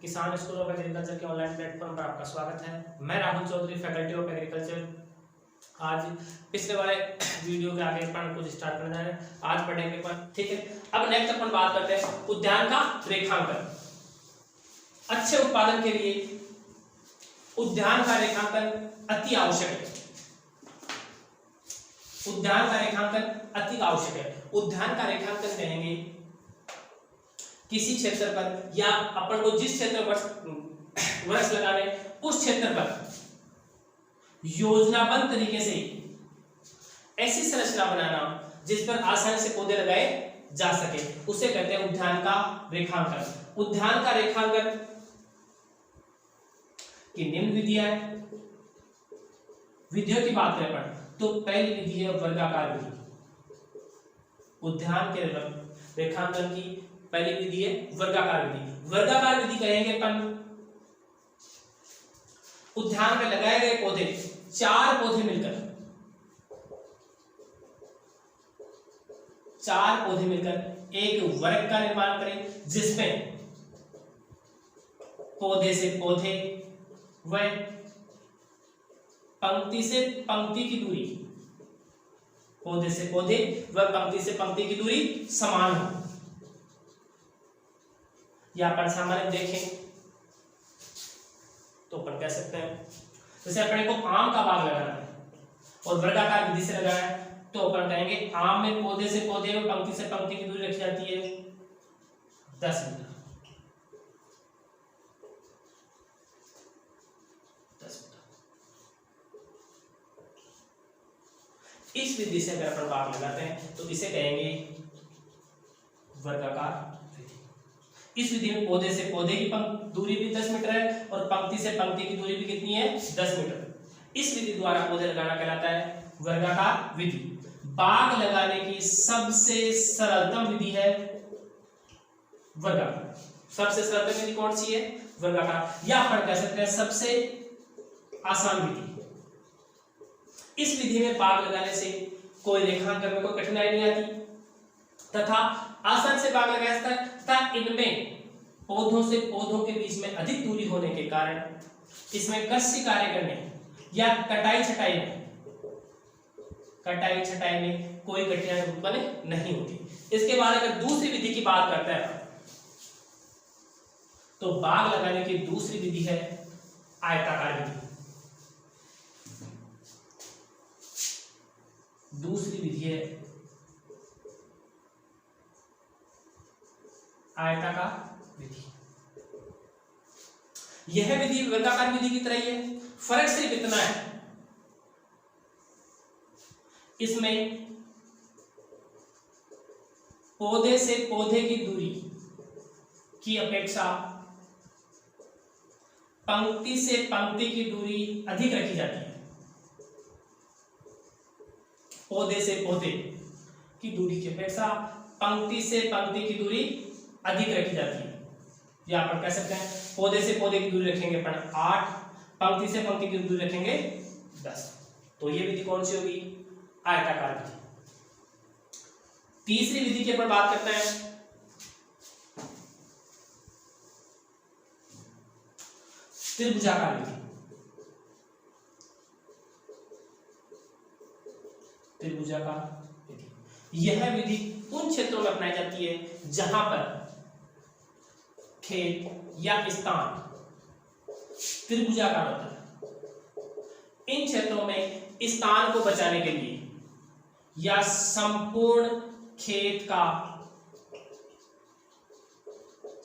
किसान school of agriculture के online platform पर आपका स्वागत है। मैं Rahul Chaudhary, faculty of agriculture. आज पिछले वाले वीडियो के आगे अपन कुछ स्टार्ट करना है। आज पढ़ेंगे अपन, ठीक है। अब नेक्स्ट अपन बात करते हैं उद्यान का रेखांकन। अच्छे उत्पादन के लिए उद्यान का रेखांकन अति आवश्यक है। उद्यान का रेखांकन अति आवश्यक है। उद्यान का रेखांकन कहेंगे किसी क्षेत्र पर या अपन को जिस क्षेत्र पर वृक्ष लगाने उस क्षेत्र पर योजनाबद्ध तरीके से ऐसी संरचना बनाना जिस पर आसानी से पौधे लगाए जा सके, उसे कहते हैं उद्यान का रेखांकन। उद्यान का रेखांकन की निम्न विधियां है। विधियों की बात करें अपन तो पहली विधि है वर्गाकार विधि। उद्यान के रेखांकन की पहली विधि है वर्गाकार विधि। वर्गाकार विधि कहेंगे अपन उद्यान में लगाए गए पौधे, 4 पौधे मिलकर एक वर्ग का निर्माण करें, जिसमें पौधे से पौधे व पंक्ति से पंक्ति की दूरी, पौधे से पौधे व पंक्ति से पंक्ति की दूरी समान हो। या अपन सामान्य देखें तो अपन कह सकते हैं जैसे अपने को आम का बाग लगाना है और वर्गाकार विधि से लगाना है, तो अपन कहेंगे आम में पौधे से पौधे और पंक्ति से पंक्ति की दूरी रखी जाती है 10 मीटर। इस विधि से अगर अपन बाग लगाते हैं तो इसे कहेंगे वर्गाकार विधि। इस विधि में पौधे से पौधे की दूरी भी 10 मीटर है और पंक्ति से पंक्ति की दूरी भी कितनी है 10 मीटर। इस विधि द्वारा पौधे लगाना कहलाता है वर्गाकार विधि। बाग लगाने की सबसे सरलतम विधि है वर्गाकार। सबसे सरलतम विधि कौन सी है? वर्गाकार। या अपन कह सकते हैं सबसे आसान विधि। इस विधि में बाग लगाने से कोई रेखांकन में कोई कठिनाई नहीं आती तथा आसान से बाग लगाया जाता है तथा इनमें पौधों से पौधों के बीच में अधिक दूरी होने के कारण इसमें कृषि कार्य करने या कटाई छटाई में कोई कठिनाई उत्पन्न नहीं होती। इसके बाद अगर दूसरी विधि की बात करते हैं तो बाग लगाने की दूसरी विधि है आयताकार विधि। दूसरी विधि है आयताकार विधि। यह विधि वर्गाकार विधि की तरह ही है, फर्क सिर्फ इतना है इसमें पौधे से पौधे की दूरी की अपेक्षा पंक्ति से पंक्ति की दूरी अधिक रखी जाती है। पौधे से पौधे की दूरी की अपेक्षा पंक्ति से पंक्ति की दूरी अधिक रखी जाती है। या अपन कह सकते हैं पौधे से पौधे की दूरी रखेंगे अपन 8, पंक्ति से पंक्ति की दूरी रखेंगे 10। तो ये विधि कौन सी होगी? आयताकार विधि। तीसरी विधि की अपन बात करते हैं त्रिभुजाकार विधि। त्रिभुजाकार विधि यह विधि उन क्षेत्रों में अपनाई जाती है जहां पर खेत या स्थान त्रिभुजाकार होता है। इन क्षेत्रों में स्थान को बचाने के लिए या संपूर्ण खेत का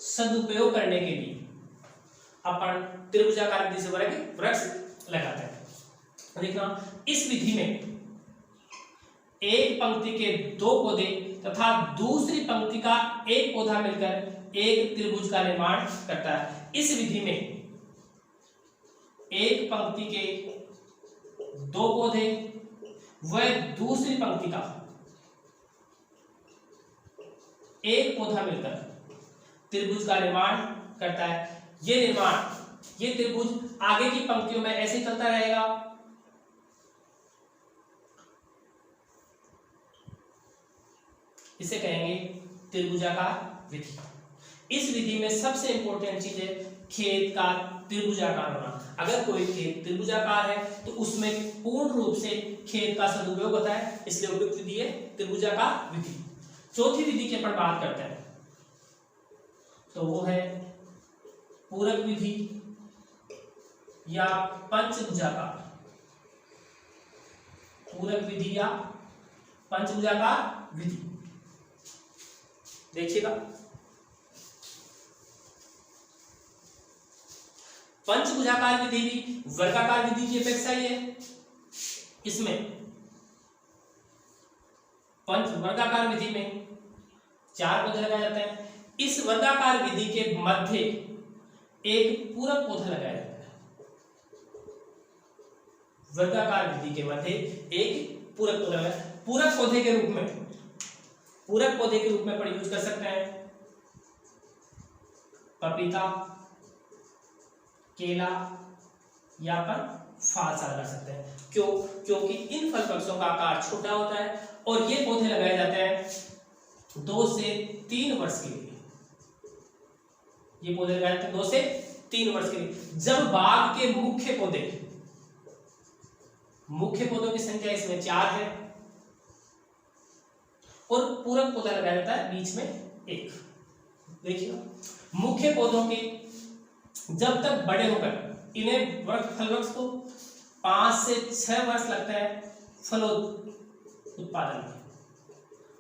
सदुपयोग करने के लिए अपन त्रिभुजाकार विधि से वृक्ष लगाते हैं। देखना, इस विधि में एक पंक्ति के 2 पौधे तथा दूसरी पंक्ति का एक पौधा मिलकर एक त्रिभुज का निर्माण करता है। इस विधि में एक पंक्ति के 2 पौधे व दूसरी पंक्ति का एक पौधा मिलकर त्रिभुज का निर्माण करता है। ये त्रिभुज आगे की पंक्तियों में ऐसे चलता रहेगा। इसे कहेंगे त्रिभुजाकार विधि। इस विधि में सबसे इंपॉर्टेंट चीज है खेत का त्रिभुजाकार होना। अगर कोई खेत त्रिभुजाकार है तो उसमें पूर्ण रूप से खेत का सदुपयोग होता है, इसलिए उपयुक्त विधि है त्रिभुजाकार विधि। चौथी विधि की अपन बात करते हैं तो वो है पूरक विधि या पंचभुजाकार। पूरक विधि या पंचभुजाकार विधि। देखिएगा, पंचभुजाकार विधि भी वर्गाकार विधि की अपेक्षा ही है। इसमें वर्गाकार विधि में 4 पौधे लगाए जाते हैं। इस वर्गाकार विधि के मध्य एक पूरक पौधा लगाया जाता है। वर्गाकार विधि के मध्य एक पूरक पौधा लगाया। पूरक पौधे के रूप में अपन यूज कर सकते हैं पपीता, केला या पर फालसा लगा सकते हैं। क्यों? क्योंकि इन फल वृक्षों का आकार छोटा होता है और ये पौधे लगाए जाते हैं 2 से 3 वर्ष के लिए। ये पौधे लगाए जाते हैं 2 से 3 वर्ष के लिए। जब बाग के मुख्य पौधों की संख्या इसमें 4 है और पूरक पौधा लगाया जाता है बीच में 1। देखिए, मुख्य पौधों के जब तक बड़े होकर इन्हें फल वृक्ष को 5 से 6 वर्ष लगता है फल उत्पादन में,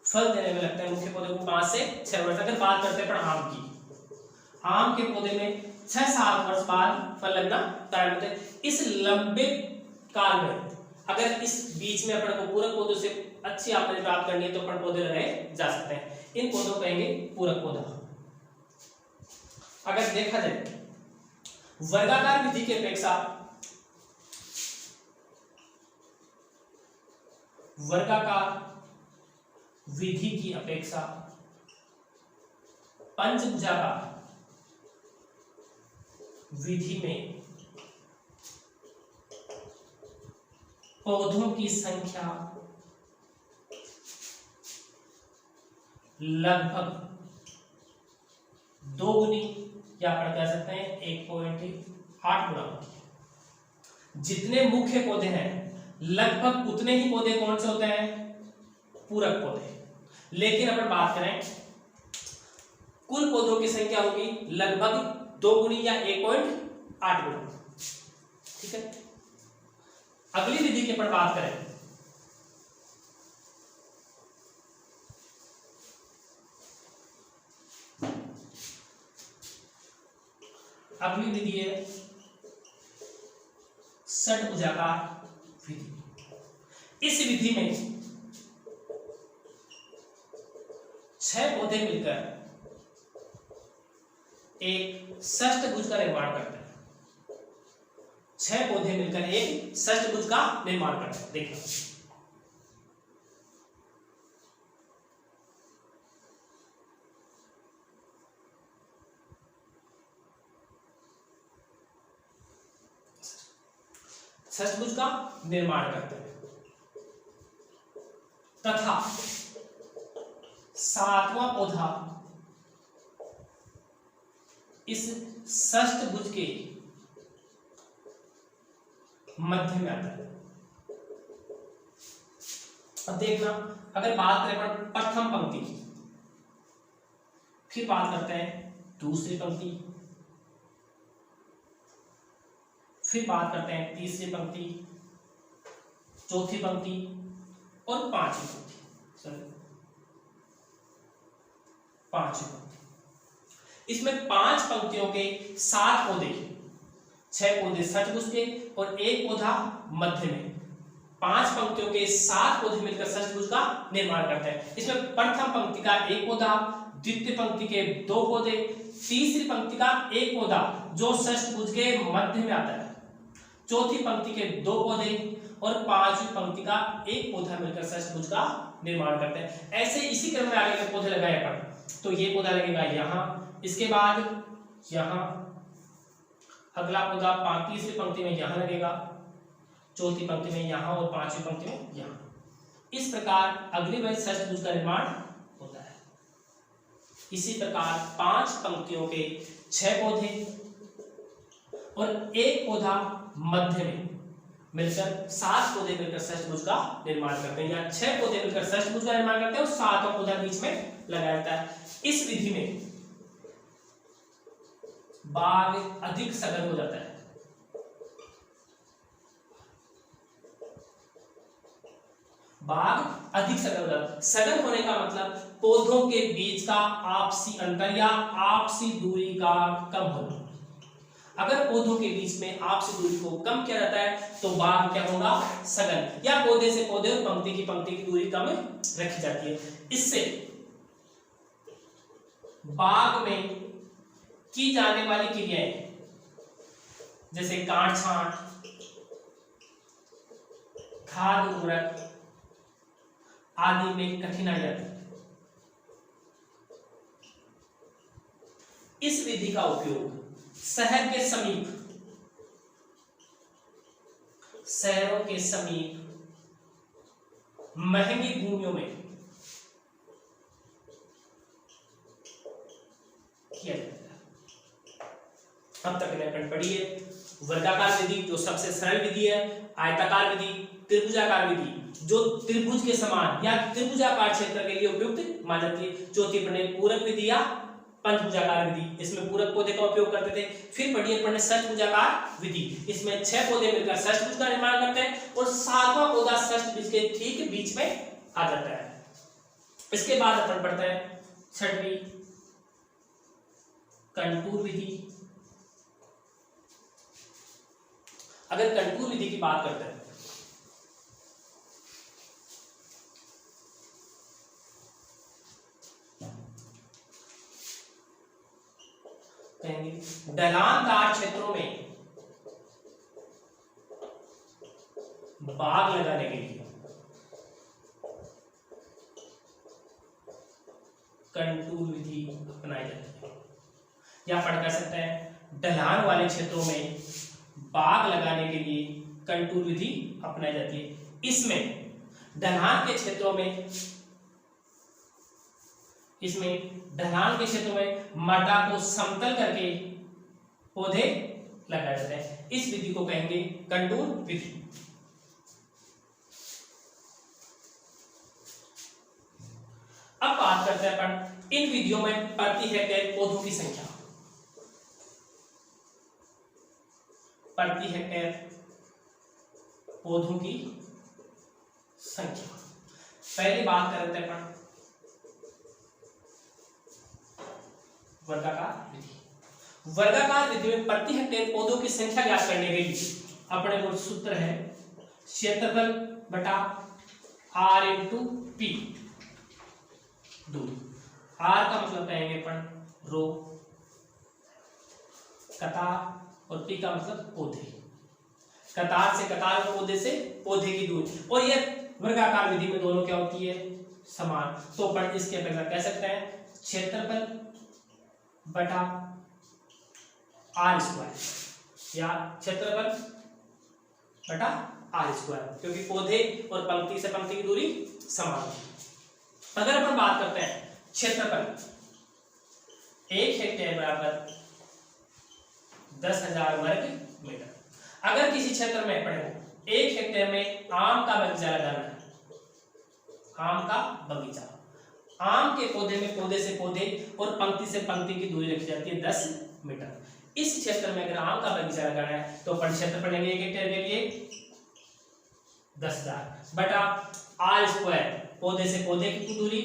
फल देने में लगता है मुख्य पौधे को 5 से 6 वर्ष। अगर बात करते हैं पर आम की, आम के पौधे में 6-7 वर्ष बाद फल लगना प्रारंभ होते हैं। इस लंबे काल में अगर इस बीच में अपन को पूरक पौधों से अच्छी आमदनी प्राप्त करनी है तो अपन पौधे लगाए जा सकते हैं। इन पौधों को कहेंगे पूरक पौधा। अगर देखा जाए वर्गाकार विधि की अपेक्षा पंचभुजाकार विधि में पौधों की संख्या लगभग 2 गुनी या अपन कह सकते हैं 1.8 गुना होती है। जितने मुख्य पौधे हैं लगभग उतने ही पौधे कौन से होते हैं? पूरक पौधे। लेकिन अपन बात करें कुल पौधों की संख्या होगी लगभग 2 गुनी या 1.8 गुना। ठीक है, अगली विधि की अपन बात करें अगली विधि है षटभुजाकार विधि। इस विधि में 6 पौधे मिलकर एक षष्ठभुज का निर्माण करते हैं। 6 पौधे मिलकर एक षष्ठभुज का निर्माण करते हैं। देखो, षष्ठभुज का निर्माण करते हैं तथा 7वां पौधा इस षष्ठभुज के मध्य में आता है। अब देखना, अगर बात करें प्रथम पंक्ति की, फिर बात करते हैं दूसरी पंक्ति, फिर बात करते हैं तीसरी पंक्ति, चौथी पंक्ति और पांचवी पंक्ति। इसमें 5 पंक्तियों के 7 पौधे, 6 पौधे षष्ठभुज के और 1 पौधा मध्य में। 5 पंक्तियों के 7 पौधे मिलकर षष्ठभुज का निर्माण करते हैं। इसमें प्रथम पंक्ति का 1 पौधा, द्वितीय पंक्ति के 2 पौधे, तीसरी पंक्ति का 1 पौधा जो षष्ठभुज के मध्य में आता है, चौथी पंक्ति के 2 पौधे और पांचवी पंक्ति का 1 पौधा मिलकर षष्ठभुज का निर्माण करते हैं। ऐसे इसी क्रम में आगे के पौधे लगाए अपन, तो ये पौधा लगेगा यहाँ, इसके बाद यहाँ अगला पौधा तीसरी पंक्ति में यहाँ लगेगा, चौथी पंक्ति में यहाँ और पांचवी पंक्ति में यहाँ। इस प्रकार अगली बार षष्ठभुज का निर्माण होता है। इसी प्रकार 5 पंक्तियों के 6 पौधे और एक पौधा मध्य में मिलकर 7 पौधे मिलकर षष्ठभुज का निर्माण करते हैं, या 6 पौधे मिलकर षष्ठभुज का निर्माण करते हैं और 7वां पौधा बीच में लगाया जाता है। इस विधि में बाग अधिक सघन हो जाता है। बाग अधिक सघन हो जाता है। सघन होने का मतलब पौधों के बीच का आपसी अंतर या आपसी दूरी का कम होना। अगर पौधों के बीच में आपसी दूरी को कम किया जाता है तो बाग क्या होगा, सघन, या पौधे से पौधे और पंक्ति की दूरी कम रखी जाती है। इससे बाग में की जाने वाली क्रियाएं जैसे काट छांट, खाद उर्वरक आदि में कठिनाई आती है। इस विधि का उपयोग शहर के समीप, शहरों के समीप महंगी भूमियों में किया जाता है। अब तक अपन पढ़िए वर्गाकार विधि जो सबसे सरल विधि है, आयताकार विधि, त्रिभुजाकार विधि जो त्रिभुज के समान या त्रिभुजाकार क्षेत्र के लिए उपयुक्त मानी जाती है। चौथी पढ़े पूरक विधि या पंचभुजाकार विधि, इसमें पूरक पौधे का उपयोग करते थे। फिर पढ़िए अपन ने षष्ठभुजाकार विधि, इसमें 6 पौधे मिलकर षष्ठभुज का निर्माण करते हैं और 7वां पौधा षष्ठभुज के ठीक बीच में आ जाता है। इसके बाद अपन पढ़ते हैं 6वीं कंटूर विधि। अगर कंटूर विधि की बात करते हैं ढलानदार क्षेत्रों में बाग लगाने के लिए कंटूर विधि अपनाई जाती है, या पढ़ कर सकते हैं ढलान वाले क्षेत्रों में बाग लगाने के लिए कंटूर विधि अपनाई जाती है। इसमें ढलान के क्षेत्रों में मृदा को समतल करके पौधे लगाए जाते हैं। इस विधि को कहेंगे कंटूर विधि। अब बात करते हैं अपन इन विधियों में प्रति हेक्टेयर पौधों की संख्या। प्रति हेक्टेयर पौधों की संख्या पहली बात करते हैं अपन वर्गाकार विधि। वर्गाकार विधि में प्रति हेक्टेयर पौधों की संख्या ज्ञात करने के लिए अपने को सूत्र है क्षेत्रफल बटा r इंटू पी। दूरी r का मतलब कहेंगे अपन रो, कतार, और p का मतलब पौधे। कतार से कतार और पौधे से पौधे की दूरी, और ये वर्गाकार विधि में दोनों क्या होती है, समान। तो अपन इसके अपेक्षा कह सकते हैं क्षेत्रफल बटा आर स्क्वायर, या क्षेत्रफल बटा आर स्क्वायर, क्योंकि पौधे और पंक्ति से पंक्ति की दूरी समान है। अगर अपन बात करते हैं क्षेत्रफल, 1 हेक्टेयर बराबर 10,000 वर्ग मीटर। अगर किसी क्षेत्र में पढ़े 1 हेक्टेयर में आम का बगीचा लगाना है, आम का बगीचा, आम के पौधे में पौधे से पौधे और पंक्ति से पंक्ति की दूरी रखी जाती है 10 मीटर। इस क्षेत्र में अगर आम का बगीचा लगाना है तो अपन क्षेत्रफल लेंगे 1 हेक्टेयर के लिए 10,000 बटा आर स्क्वायर, पौधे से पौधे की दूरी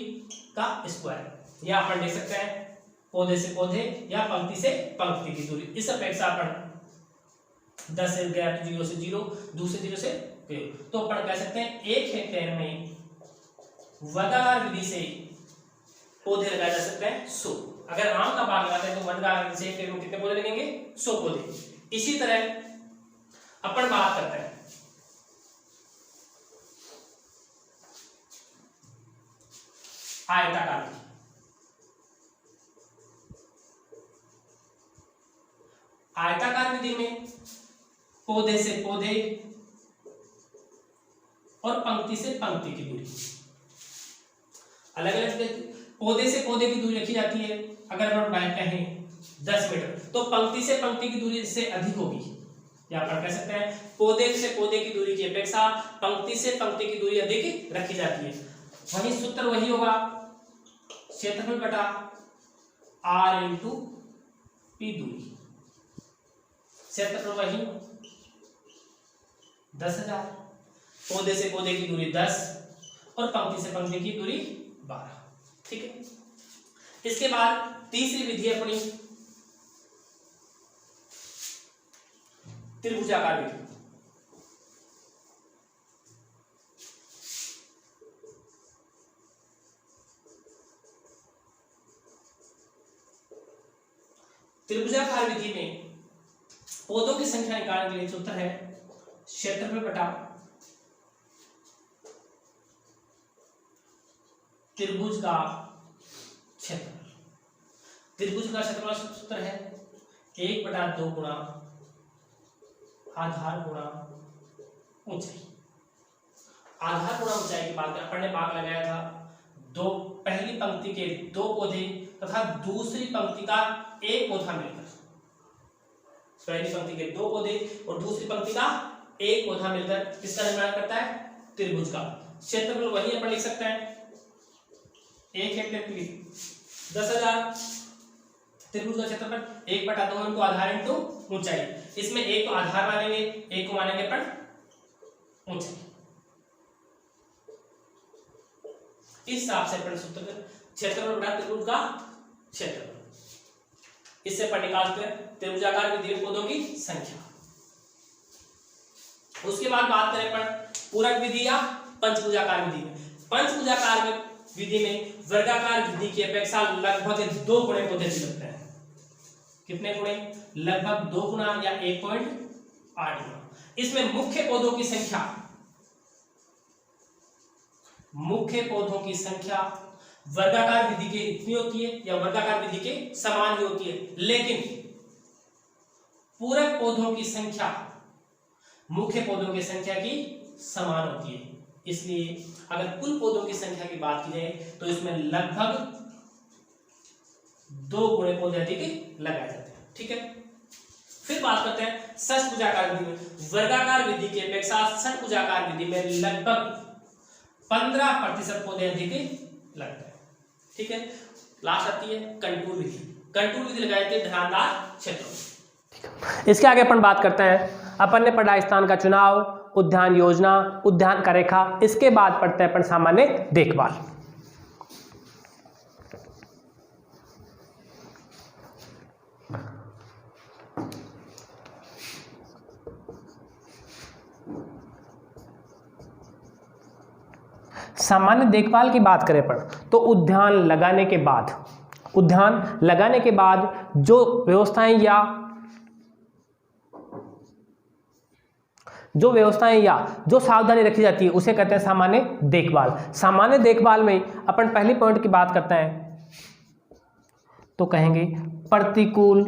का स्क्वायर, या अपन देख सकते हैं पौधे से पौधे या पंक्ति से पंक्ति की दूरी। इस अपेक्षा अपन 10 से गया 0 से 0, 2 से 0 से 0, तो अपन कह सकते हैं 1 हेक्टेयर में वर्गाकार विधि से पौधे लगाए जा सकते हैं 100। अगर आम का बाग लगाते हैं तो वर्गाकार विधि से हेक्टेयर में कितने पौधे लगेंगे, 100 पौधे। इसी तरह अपन बात करते हैं आयताकार विधि। आयताकार विधि में पौधे से पौधे और पंक्ति से पंक्ति की दूरी अलग अलग, पौधे से पौधे की दूरी रखी जाती है। अगर हम बात कहें 10 मीटर, तो पंक्ति से पंक्ति की दूरी इससे अधिक होगी, या अपन कह सकते हैं पौधे से पौधे की दूरी की अपेक्षा पंक्ति से पंक्ति की दूरी अधिक रखी जाती है। वही सूत्र वही होगा, क्षेत्रफल बटा r इंटू पी दूरी, क्षेत्रफल वही 10,000, पौधे से पौधे की दूरी 10 और पंक्ति से पंक्ति की दूरी 12, ठीक है। इसके बाद तीसरी विधि अपनी त्रिभुजाकार विधि। त्रिभुजाकार विधि में पौधों की संख्या निकालने के लिए सूत्र है क्षेत्रफल बटा त्रिभुज का क्षेत्रफल। त्रिभुज का क्षेत्रफल सूत्र है 1/2 गुणा आधार गुणा ऊंचाई। आधार गुणा ऊंचाई की बात अपन ने भाग लगाया था, दो पहली पंक्ति के 2 पौधे तथा दूसरी पंक्ति का एक पौधा मिलकर, पहली पंक्ति के 2 पौधे और दूसरी पंक्ति का एक पौधा मिलकर किसका निर्माण करता है, त्रिभुज का। क्षेत्रफल वही अपन लिख सकते हैं 1 हेक्टेयर 10,000, त्रिभुज का क्षेत्रफल 1/2 इंटू आधार इंटू ऊंचाई। इसमें एक तो आधार मानेंगे, एक को मानेंगे अपन ऊंचाई। इस हिसाब से अपन सूत्र क्षेत्रफल बटा त्रिभुज का क्षेत्रफल, इससे अपन निकालते हैं त्रिभुजाकार विधि में पौधों की संख्या। उसके बाद बात करें अपन पूरक विधि या पंचभुजाकार विधि में। पंचभुजाकार विधि में वर्गाकार विधि की अपेक्षा लगभग 2 गुणे पौधे लगते हैं। कितने गुणे? लगभग 2 गुना या 1.8 गुना। इसमें मुख्य पौधों की संख्या वर्गाकार विधि के इतनी होती है या वर्गाकार विधि के समान ही होती है, लेकिन पूरक पौधों की संख्या मुख्य पौधों की संख्या की समान होती है। इसलिए अगर कुल पौधों की संख्या की बात की जाए तो इसमें लगभग 2 गुणे पौधे अधिक लगाए जाते हैं, ठीक है। फिर बात करते हैं षटभुजाकार विधि में। वर्गाकार विधि की अपेक्षा षटभुजाकार विधि में लगभग 15% पौधे अधिक लगते हैं, ठीक है। लास्ट आती है कंटूर विधि। कंटूर विधि लगाए थे ध्यानदार क्षेत्रों। इसके आगे अपन बात करते हैं, अपन ने पढ़ा स्थान का चुनाव, उद्यान योजना, उद्यान का रेखा। इसके बाद पढ़ते हैं अपन सामान्य देखभाल। सामान्य देखभाल की बात करें पर तो उद्यान लगाने के बाद जो व्यवस्थाएं या जो सावधानी रखी जाती है उसे कहते हैं सामान्य देखभाल। सामान्य देखभाल में अपन पहली पॉइंट की बात करते हैं तो कहेंगे प्रतिकूल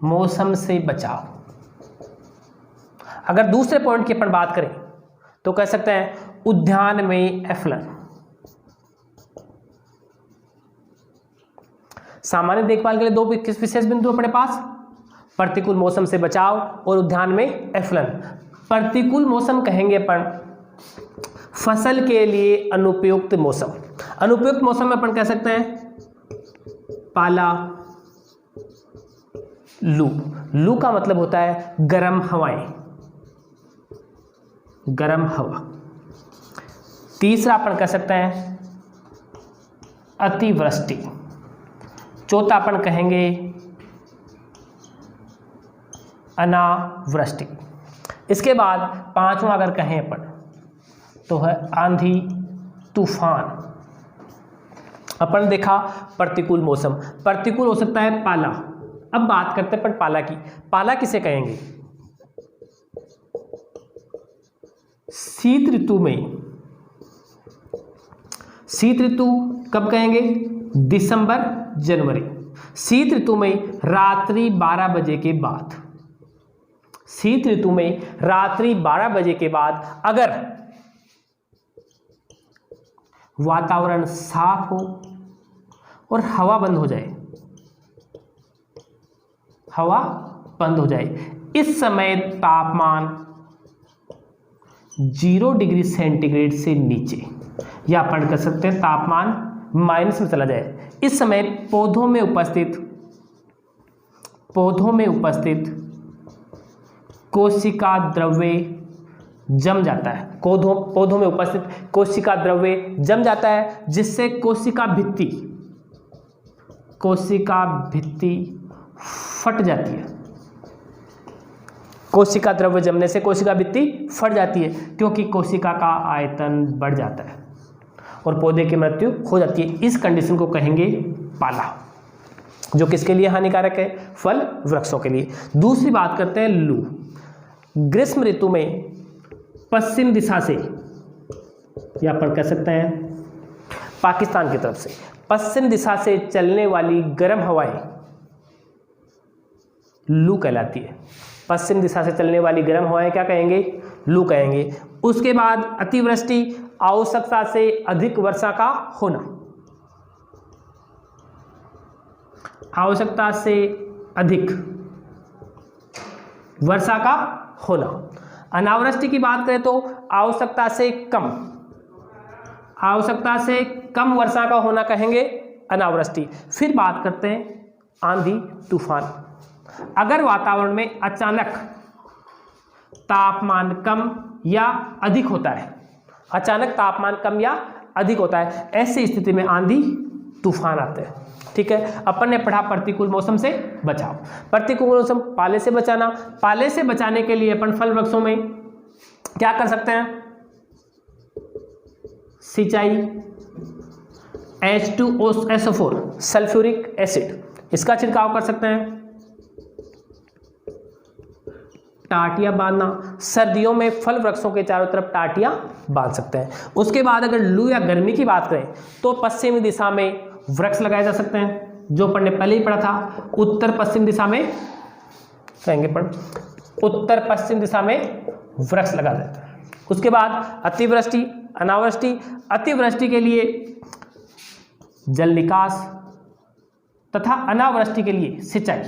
मौसम से बचाव। अगर दूसरे पॉइंट की अपन बात करें तो कह सकते हैं उद्यान में एफ्लन। सामान्य देखभाल के लिए 2 विशेष बिंदु अपने पास, प्रतिकूल मौसम से बचाव और उद्यान में एफ्लन। प्रतिकूल मौसम कहेंगे अपन फसल के लिए अनुपयुक्त मौसम। अनुपयुक्त मौसम में अपन कह सकते हैं पाला, लू। लू का मतलब होता है गर्म हवाएं, गर्म हवा। तीसरा अपन कह सकते हैं अतिवृष्टि। चौथा अपन कहेंगे अनावृष्टि। इसके बाद 5वां अगर कहें अपन तो है आंधी तूफान। अपन देखा प्रतिकूल मौसम, प्रतिकूल हो सकता है पाला। अब बात करते हैं अपन पाला की। पाला किसे कहेंगे? शीत ऋतु में, शीत ऋतु कब कहेंगे? दिसंबर जनवरी। शीत ऋतु में रात्रि 12 बजे के बाद, शीत ऋतु में रात्रि 12 बजे के बाद अगर वातावरण साफ हो और हवा बंद हो जाए हवा बंद हो जाए। इस समय तापमान 0 डिग्री सेंटीग्रेड से नीचे, या अपन कह सकते हैं तापमान माइनस में चला जाए। इस समय पौधों में उपस्थित कोशिका द्रव्य जम जाता है। पौधों में उपस्थित कोशिका द्रव्य जम जाता है, जिससे कोशिका भित्ति फट जाती है। कोशिका द्रव्य जमने से कोशिका भित्ति फट जाती है, क्योंकि कोशिका का आयतन बढ़ जाता है और पौधे की मृत्यु हो जाती है। इस कंडीशन को कहेंगे पाला, जो किसके लिए हानिकारक है? फल वृक्षों के लिए। दूसरी बात करते हैं लू। ग्रीष्म ऋतु में पश्चिम दिशा से, या अपन कह सकते हैं पाकिस्तान की तरफ से पश्चिम दिशा से चलने वाली गर्म हवाएं लू कहलाती है। पश्चिम दिशा से चलने वाली गर्म हवाएं क्या कहेंगे? लू कहेंगे। उसके बाद अतिवृष्टि, आवश्यकता से अधिक वर्षा का होना, आवश्यकता से अधिक वर्षा का होना। अनावृष्टि की बात करें तो आवश्यकता से कम वर्षा का होना कहेंगे अनावृष्टि। फिर बात करते हैं आंधी तूफान। अगर वातावरण में अचानक तापमान कम या अधिक होता है, ऐसी स्थिति में आंधी तूफान आते हैं। ठीक है, अपन ने पढ़ा प्रतिकूल मौसम से बचाव। प्रतिकूल मौसम पाले से बचाना। पाले से बचाने के लिए अपन फल वृक्षों में क्या कर सकते हैं? सिंचाई, H2SO4 सल्फ्यूरिक एसिड, इसका छिड़काव कर सकते हैं। टाटियां बांधना, सर्दियों में फल वृक्षों के चारों तरफ टाटियां बांध सकते हैं। उसके बाद अगर लू या गर्मी की बात करें तो पश्चिमी दिशा में वृक्ष लगाए जा सकते हैं, जो अपन ने पहले ही पढ़ा था। उत्तर पश्चिम दिशा में वृक्ष लगा देते हैं। उसके बाद अतिवृष्टि, अनावृष्टि। अतिवृष्टि के लिए जल निकास तथा अनावृष्टि के लिए सिंचाई।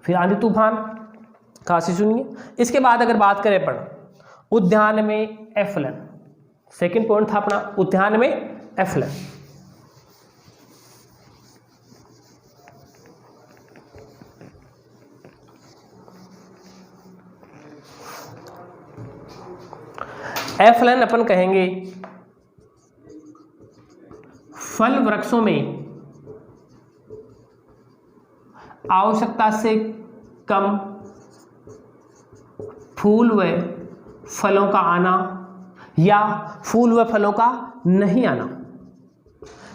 फिर आंधी तूफान, खासी सुनिए। इसके बाद अगर बात करें अपन उद्यान में एफलन, सेकंड पॉइंट था अपना उद्यान में एफलन। एफलन अपन कहेंगे फल वृक्षों में आवश्यकता से कम फूल व फलों का आना, या फूल व फलों का नहीं आना।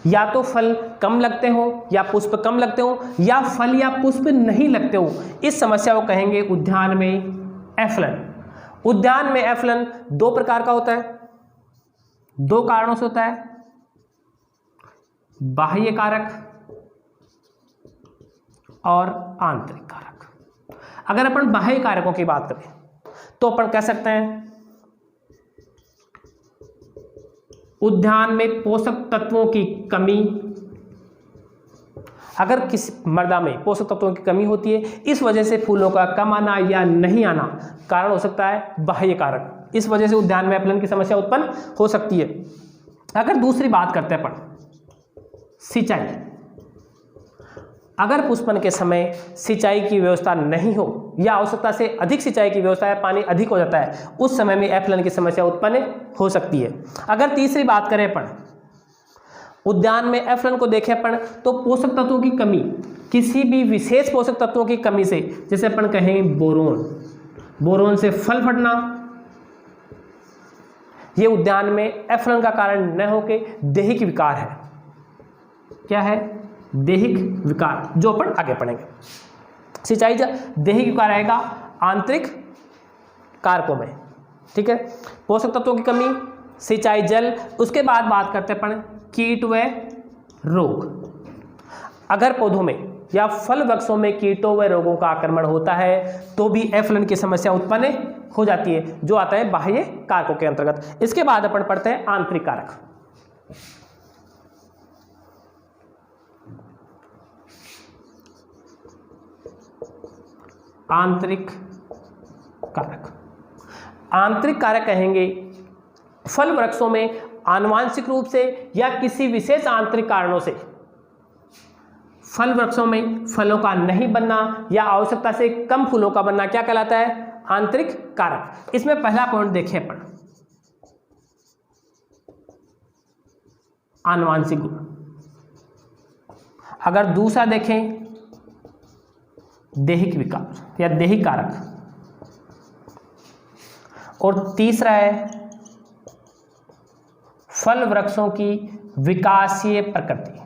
या तो फल कम लगते हो या पुष्प कम लगते हो, या फल या पुष्प नहीं लगते हो। इस समस्या को कहेंगे उद्यान में एफलन। उद्यान में एफलन दो प्रकार का होता है, दो कारणों से होता है। बाह्य कारक और आंतरिक कारक। अगर अपन बाह्य कारकों की बात करें तो अपन कह सकते हैं उद्यान में पोषक तत्वों की कमी। अगर किसी मृदा में पोषक तत्वों की कमी होती है, इस वजह से फूलों का कम आना या नहीं आना कारण हो सकता है बाह्य कारक। इस वजह से उद्यान में एफलन की समस्या उत्पन्न हो सकती है। अगर दूसरी बात करते हैं अपन सिंचाई, अगर पुष्पन के समय सिंचाई की व्यवस्था नहीं हो या आवश्यकता से अधिक सिंचाई की व्यवस्था है, पानी अधिक हो जाता है, उस समय में एफलन की समस्या उत्पन्न हो सकती है। अगर तीसरी बात करें अपन उद्यान में एफलन को देखें अपन तो पोषक तत्वों की कमी, किसी भी विशेष पोषक तत्वों की कमी से, जैसे अपन कहें बोरोन से फल फटना, ये उद्यान में एफलन का कारण न होकर दैहिक विकार है। क्या है? दैहिक विकार, जो अपन आगे पढ़ेंगे। सिंचाई दैहिक विकार आएगा आंतरिक कारकों में। ठीक है, पोषक तत्वों की कमी, सिंचाई, जल। उसके बाद बात करते हैं अपन कीट व रोग। अगर पौधों में या फल वृक्षों में कीटों व रोगों का आक्रमण होता है तो भी एफलन की समस्या उत्पन्न हो जाती है, जो आता है बाह्य कारकों के अंतर्गत। इसके बाद अपन पढ़ते हैं आंतरिक कारक। आंतरिक कारक। आंतरिक कारक कहेंगे फल वृक्षों में आनुवांशिक रूप से या किसी विशेष आंतरिक कारणों से फल वृक्षों में फलों का नहीं बनना या आवश्यकता से कम फूलों का बनना क्या कहलाता है? आंतरिक कारक। इसमें पहला पॉइंट देखें अपन, आनुवांशिक गुण। अगर दूसरा देखें दैहिक विकार या दैहिक कारक, और तीसरा है फल वृक्षों की विकासीय प्रकृति।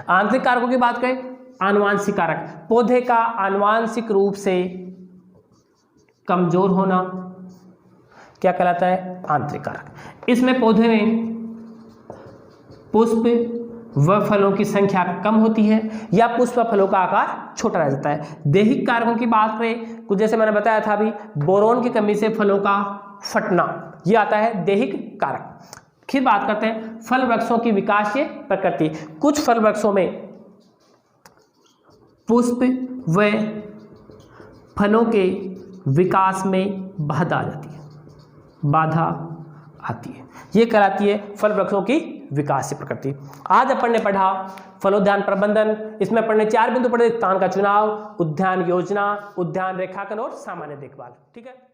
आंतरिक कारकों की बात करें, आनुवांशिक कारक, पौधे का आनुवांशिक रूप से कमजोर होना क्या कहलाता है? आंतरिक कारक। इसमें पौधे में पुष्प व फलों की संख्या कम होती है या पुष्प व फलों का आकार छोटा रह जाता है। दैहिक कारकों की बात करें, कुछ जैसे मैंने बताया था अभी, बोरोन की कमी से फलों का फटना, यह आता है दैहिक कारक। फिर बात करते हैं फल वृक्षों की विकासीय प्रकृति। कुछ फल वृक्षों में पुष्प व फलों के विकास में बाधा आती है, ये कहलाती है फल वृक्षों की विकासीय प्रकृति। आज अपन ने पढ़ा फलोद्यान प्रबंधन। इसमें अपन ने 4 बिंदु पढ़े: स्थान का चुनाव, उद्यान योजना, उद्यान रेखांकन और सामान्य देखभाल। ठीक है।